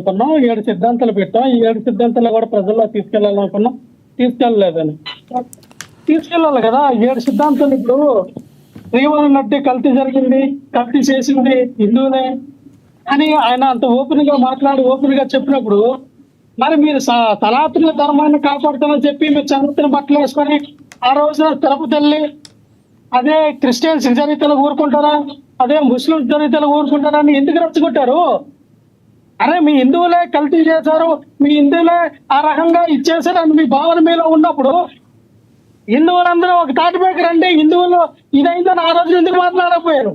అనుకున్నాం, 7 సిద్ధాంతాలు పెట్టాం. ఈ 7 సిద్ధాంతాలు కూడా ప్రజల్లో తీసుకెళ్లాలనుకున్నాం, తీసుకెళ్ళలేదని. తీసుకెళ్ళాలి కదా 7 సిద్ధాంతాలు. ఇప్పుడు శ్రీవరం నడ్డి కల్తీ జరిగింది, కల్తీ చేసింది హిందువులే అని ఆయన అంత ఓపెన్ గా మాట్లాడి ఓపెన్ గా చెప్పినప్పుడు, మరి మీరు సనాతన ధర్మాన్ని కాపాడుతామని చెప్పి మీరు చంద్రుని బట్టలు వేసుకొని ఆ రోజున తిరుపతి వెళ్ళి అదే క్రిస్టియన్స్ జరిగితే ఊరుకుంటారా, అదే ముస్లింస్ జరిగితే ఊరుకుంటారా అని ఎందుకు రెచ్చగొట్టారు? అరే మీ హిందువులే కల్తీ చేశారు, మీ హిందువులే ఆ రకంగా ఇచ్చేసారు అని మీ భావన మీలో ఉన్నప్పుడు హిందువులందరూ ఒక తాటిపైకి రండి, హిందువులు ఇదైందని ఆ రోజు ఎందుకు మాట్లాడకపోయారు?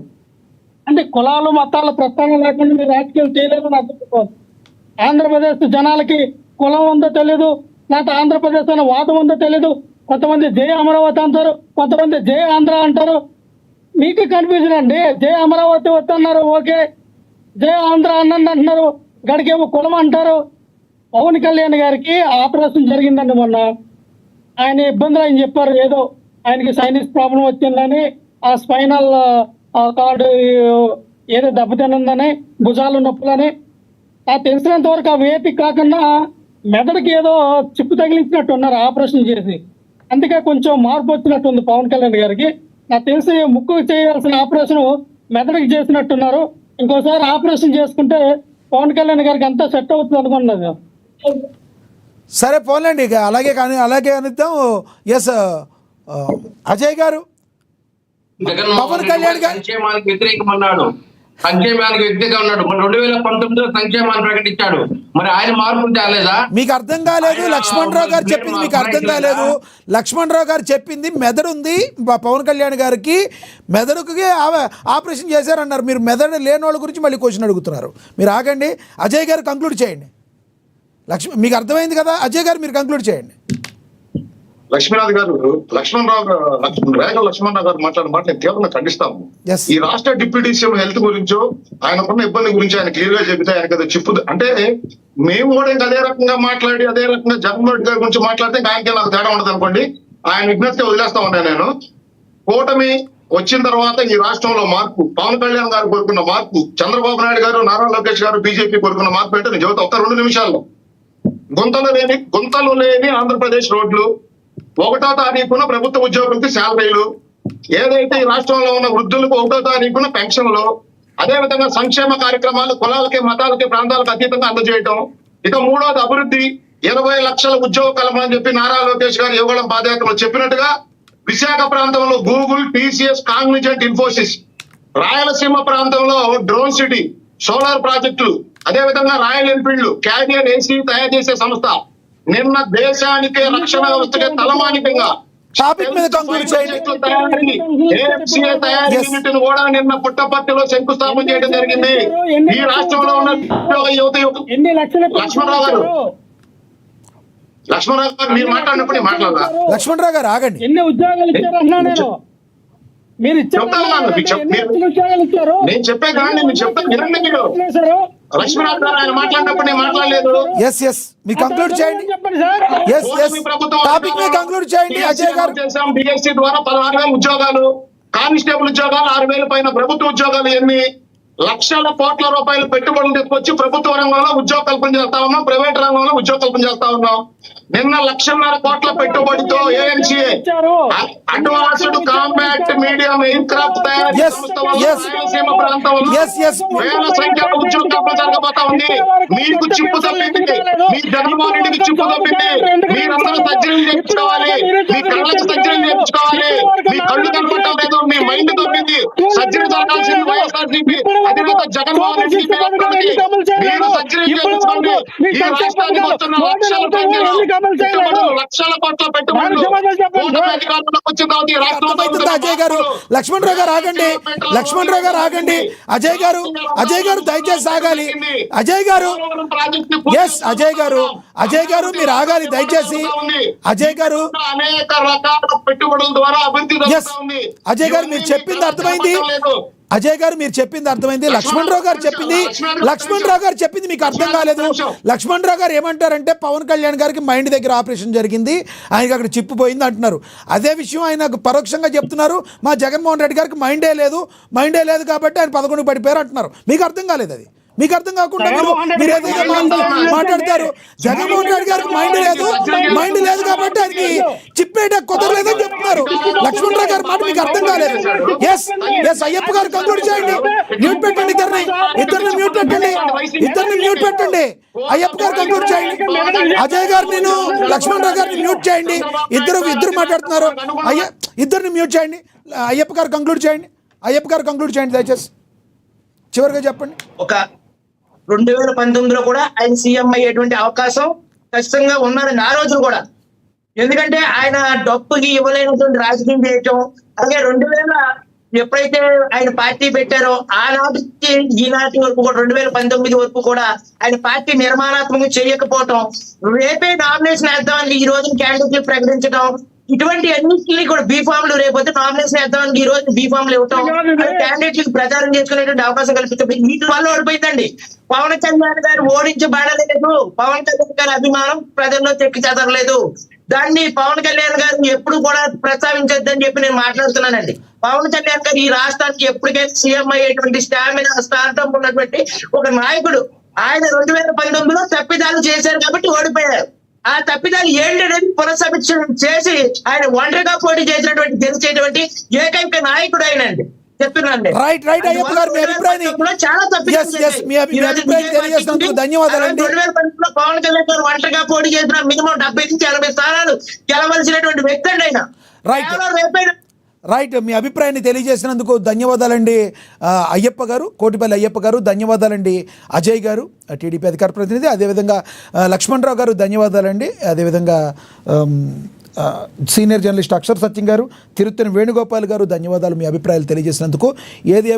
అంటే కులాలు మతాల ప్రస్తావన లేకుండా మీరు రాజకీయాలు చేయలేదని అర్థం. ఆంధ్రప్రదేశ్ జనాలకి కులం ఉందో తెలియదు, లేకపోతే ఆంధ్రప్రదేశ్ అనే వాదం ఉందో తెలియదు. కొంతమంది జై అమరావతి అంటారు, కొంతమంది జై ఆంధ్ర అంటారు. మీకు కన్ఫ్యూజన్ అండి. జై అమరావతి వద్దన్నారు, ఓకే. జై ఆంధ్ర అన్నండి అంటున్నారు, గడికేమో కులం అంటారు. పవన్ కళ్యాణ్ గారికి ఆపరేషన్ జరిగిందండి మొన్న. ఆయన ఇబ్బందులు ఆయన చెప్పారు, ఏదో ఆయనకి సైనస్ ప్రాబ్లం వచ్చిందని, ఆ స్పైనల్ కార్డు ఏదో దెబ్బతినుందని, భుజాలు నొప్పులని. ఆ తెలిసినంత వరకు ఆ వేపి కాకుండా మెదడుకి ఏదో చిప్పు తగిలించినట్టు ఉన్నారు ఆపరేషన్ చేసి. అందుకే కొంచెం మార్పు వచ్చినట్టుంది పవన్ కళ్యాణ్ గారికి. నాకు తెలిసి ముక్కు చేయాల్సిన ఆపరేషన్ మెదడుకి చేసినట్టున్నారు. ఇంకోసారి ఆపరేషన్ చేసుకుంటే పవన్ కళ్యాణ్ గారికి అంతా సెట్ అవుతుంది అనుకున్నది. సరే పోన్లేండి, ఇక అలాగే అనిద్దాం. ఎస్ అజయ్ గారు, పవన్ కళ్యాణ్ గారు సంక్షేమానికి వ్యతిరేకమన్నాడు, సంక్షేమానికి వ్యతిరేకంగా ఉన్నాడు. 2019లో సంక్షేమాన్ని ప్రకటించాడు. మరి ఆయన మార్పు తేలేదా? మీకు అర్థం కాలేదు? లక్ష్మణరావు గారు చెప్పింది మీకు అర్థం కాలేదు? లక్ష్మణరావు గారు చెప్పింది మెదడు ఉంది పవన్ కళ్యాణ్ గారికి, మెదడుకి ఆపరేషన్ చేశారన్నారు. మీరు మెదడు లేని వాళ్ళ గురించి మళ్ళీ క్వశ్చన్ అడుగుతున్నారు. మీరు ఆగండి, అజయ్ గారు కంక్లూడ్ చేయండి. మీకు అర్థమైంది కదా అజయ్ గారు, మీరు కంక్లూడ్ చేయండి. లక్ష్మీనాథ్ గారు, లక్ష్మణరావు గారు మాట్లాడిన మాట నేను తీవ్రంగా ఖండిస్తాము. ఈ రాష్ట్ర డిప్యూటీ సీఎం హెల్త్ గురించో ఆయనకున్న ఇబ్బంది గురించి ఆయన క్లియర్ గా చెబితే ఆయనకి అది చిప్పు. అంటే మేము కూడా ఇంకా అదే రకంగా మాట్లాడి అదే రకంగా జగన్మోహన్ రెడ్డి గారి గురించి మాట్లాడితే ఆయనకే నాకు తేడా ఉండదు అనుకోండి. ఆయన విజ్ఞప్తి వదిలేస్తా ఉన్నాను నేను. కూటమి వచ్చిన తర్వాత ఈ రాష్ట్రంలో మార్పు, పవన్ కళ్యాణ్ గారు కోరుకున్న మార్పు, చంద్రబాబు నాయుడు గారు, నారా లోకేష్ గారు, బీజేపీ కోరుకున్న మార్పు ఏంటో నేను చెబుతా. 2 నిమిషాల్లో. గుంతలు లేని ఆంధ్రప్రదేశ్ రోడ్లు, 1వ తారీఖున ప్రభుత్వ ఉద్యోగులకి శాలరీలు, ఏదైతే ఈ రాష్ట్రంలో ఉన్న వృద్ధులకు 1వ తారీఖున పెన్షన్లు, అదే విధంగా సంక్షేమ కార్యక్రమాలు కులాలకి మతాలకి ప్రాంతాలకు అతీతంగా అందజేయటం. ఇక 3వది అభివృద్ధి, 20 లక్షల ఉద్యోగ కల్పన అని చెప్పి నారా లోకేష్ గారు యువగళం పాదయాత్రలో చెప్పినట్టుగా విశాఖ ప్రాంతంలో Google, TCS, Cognizant, Infosys, Rayalaseema ప్రాంతంలో డ్రోన్ సిటీ, సోలార్ ప్రాజెక్టులు, అదే విధంగా రాయల్ ఎన్ఫీల్డ్, క్యారియర్ ఏసీ తయారు చేసే సంస్థ, నిన్న దేశానికే రక్షణ వ్యవస్థకే తలమానికంగా టాపిక్ మీద కంక్లూడ్ చేయండి. తయారీ యూనిట్ కూడా నిన్న పుట్టపర్తిలో శంకుస్థాపన చేయడం జరిగింది. ఈ రాష్ట్రంలో ఉన్న యువత లక్ష్మణరావు గారు మీరు మాట్లాడినప్పుడు మాట్లాడారా? లక్ష్మణరావు గారు ఆగండి. ఎన్ని ఉద్యోగాలు ఇచ్చారన్నా నేను? మీరు నేను చెప్పే కానీ మీరు చెప్తాను వినండి. మీరు లక్ష్మణరావు గారు ఆయన మాట్లాడినప్పుడు నేను మాట్లాడలేదు. మీరు కంక్లూడ్ చేయండి. టాపిక్ మీద కంక్లూడ్ చేయండి అజయ్ గారు. డిఎస్సి ద్వారా 16,000 ఉద్యోగాలు, కానిస్టేబుల్ ఉద్యోగాలు 6,000 పైన ప్రభుత్వ ఉద్యోగాలు, ఎన్ని లక్షల కోట్ల రూపాయలు పెట్టుబడులు తీసుకొచ్చి ప్రభుత్వ రంగంలో ఉద్యోగ కల్పన చేస్తా ఉన్నాం, ప్రైవేట్ రంగంలో ఉద్యోగ కల్పన చేస్తా ఉన్నాం. నిన్న 1,50,000 కోట్ల పెట్టుబడితో ANCA advanced combat medium aircraft తయారీ సంస్థ రాయలసీమ ప్రాంతంలో వేల సంఖ్యలో ఉద్యోగ కల్పన జరగబోతా ఉంది. మీకు చిప్పు తప్పింది, మీ జగన్మోహన్ రెడ్డికి చిప్పు తప్పింది. మీరందరూ సర్జరీలు చేయించుకోవాలి, మీ కళ్ళకి సర్జరీలు చేయించుకోవాలి. మీ కళ్ళు కనపడటం లేదు, మీ మైండ్ తప్పింది. సర్జరీ జరగాల్సింది వైఎస్ఆర్సీపీ అధినేత జగన్మోహన్ రెడ్డి. మీరు సర్జరీ చేయించుకోండి. ఈ రాష్ట్రానికి వస్తున్న లక్షల కోట్ల పెట్టుబడులు అజయ్ గారు, లక్ష్మణరావు గారు ఆగండి. లక్ష్మణరావు గారు ఆగండి. అజయ్ గారు దయచేసి ఆగాలి. అజయ్ గారు మీరు ఆగాలి దయచేసి. అజయ్ గారు, అనేక రకాల పెట్టుబడుల ద్వారా అభివృద్ధి జరుగుతుంది. అజయ్ గారు మీరు చెప్పింది అర్థమైంది. అజయ్ గారు మీరు చెప్పింది అర్థమైంది. లక్ష్మణరావు గారు చెప్పింది మీకు అర్థం కాలేదు. లక్ష్మణరావు గారు ఏమంటారంటే పవన్ కళ్యాణ్ గారికి మైండ్ దగ్గర ఆపరేషన్ జరిగింది, ఆయనకి అక్కడ చిప్పు పోయింది అంటున్నారు. అదే విషయం ఆయన పరోక్షంగా చెప్తున్నారు, మా జగన్మోహన్ రెడ్డి గారికి మైండే లేదు కాబట్టి ఆయన 11 పడిపోయారు అంటున్నారు. మీకు అర్థం కాలేదు అది. మీకు అర్థం కాకుండా మీరు ఏదైతే మాట్లాడతారు. జగన్మోహన్ రెడ్డి గారికి మైండ్ లేదు కాబట్టి ఆయనకి చిప్పేట కుదరలేదని చెప్తున్నారు. లక్ష్మణరావు గారి మాట మీకు అర్థం కాలేదు. ఎస్ అయ్యప్ప గారు కంక్లూడ్ చేయండి. మ్యూట్ పెట్టండి, ఇద్దరిని మ్యూట్ పెట్టండి. అయ్యప్ప గారు కంక్లూడ్ చేయండి. అజయ్ గారు నేను లక్ష్మణరావు గారిని మ్యూట్ చేయండి. ఇద్దరు మాట్లాడుతున్నారు. ఇద్దరిని మ్యూట్ చేయండి. అయ్యప్ప గారు కంక్లూడ్ చేయండి దయచేసి. చివరిగా చెప్పండి. ఒక 2019లో కూడా ఆయన సీఎం అయ్యేటువంటి అవకాశం ఖచ్చితంగా ఉన్నదని ఆ రోజులు కూడా. ఎందుకంటే ఆయన డబ్బుకి ఇవ్వలేనటువంటి రాజకీయం చేయటం, అలాగే 2000 ఎప్పుడైతే ఆయన పార్టీ పెట్టారో ఆనాటికి ఈనాటి వరకు కూడా 2019 వరకు కూడా ఆయన పార్టీ నిర్మాణాత్మకం చేయకపోవటం, రేపే నామినేషన్ వేద్దామని ఈ రోజు క్యాండిడేట్ ప్రకటించడం, ఇటువంటి అన్నింటినీ కూడా బీఫామ్లు రేపొద్దు నామినేషన్ వేద్దామని ఈ రోజు బీఫామ్లు ఇవ్వటం, క్యాండిడేట్లకు ప్రచారం చేసుకునేటువంటి అవకాశం కల్పించడం, వీటి వల్ల ఓడిపోయిందండి. పవన్ కళ్యాణ్ గారు ఓడించబడలేదు. పవన్ కళ్యాణ్ గారి అభిమానం ప్రజల్లో చెక్కి చెదరలేదు. దాన్ని పవన్ కళ్యాణ్ గారు ఎప్పుడు కూడా ప్రస్తావించొద్దని చెప్పి నేను మాట్లాడుతున్నానండి. పవన్ కళ్యాణ్ గారు ఈ రాష్ట్రానికి ఎప్పటికైనా సీఎం అయ్యేటువంటి స్టామినా స్థానం ఉన్నటువంటి ఒక నాయకుడు. ఆయన 2019లో తప్పిదాలు చేశారు కాబట్టి ఓడిపోయారు. ఆ తప్పిదాలు ఏంటనేది పునఃసమీక్ష చేసి ఆయన ఒంటరిగా పోటీ చేసినటువంటి గెలిచేటువంటి ఏకైక నాయకుడు ఆయనండి. చెప్తున్నానండి. రైట్ అయ్యప్ప గారు మీ అభిప్రాయాన్ని ధన్యవాదాలండి. 2019లో పవన్ కళ్యాణ్ గారు ఒంటరిగా పోటీ చేసిన మినిమం 70 నుంచి 80 స్థానాలు గెలవలసినటువంటి వ్యక్తి అండి ఆయన. రైట్ మీ అభిప్రాయాన్ని తెలియజేసినందుకు ధన్యవాదాలండి అయ్యప్ప గారు, కోటిపల్లి అయ్యప్ప గారు. ధన్యవాదాలండి అజయ్ గారు, టీడీపీ అధికార ప్రతినిధి. అదేవిధంగా లక్ష్మణరావు గారు ధన్యవాదాలండి. అదేవిధంగా సీనియర్ జర్నలిస్ట్ అక్షర్ సత్యం గారు, తిరుత్తని వేణుగోపాల్ గారు ధన్యవాదాలు మీ అభిప్రాయాలు తెలియజేసినందుకు. ఏది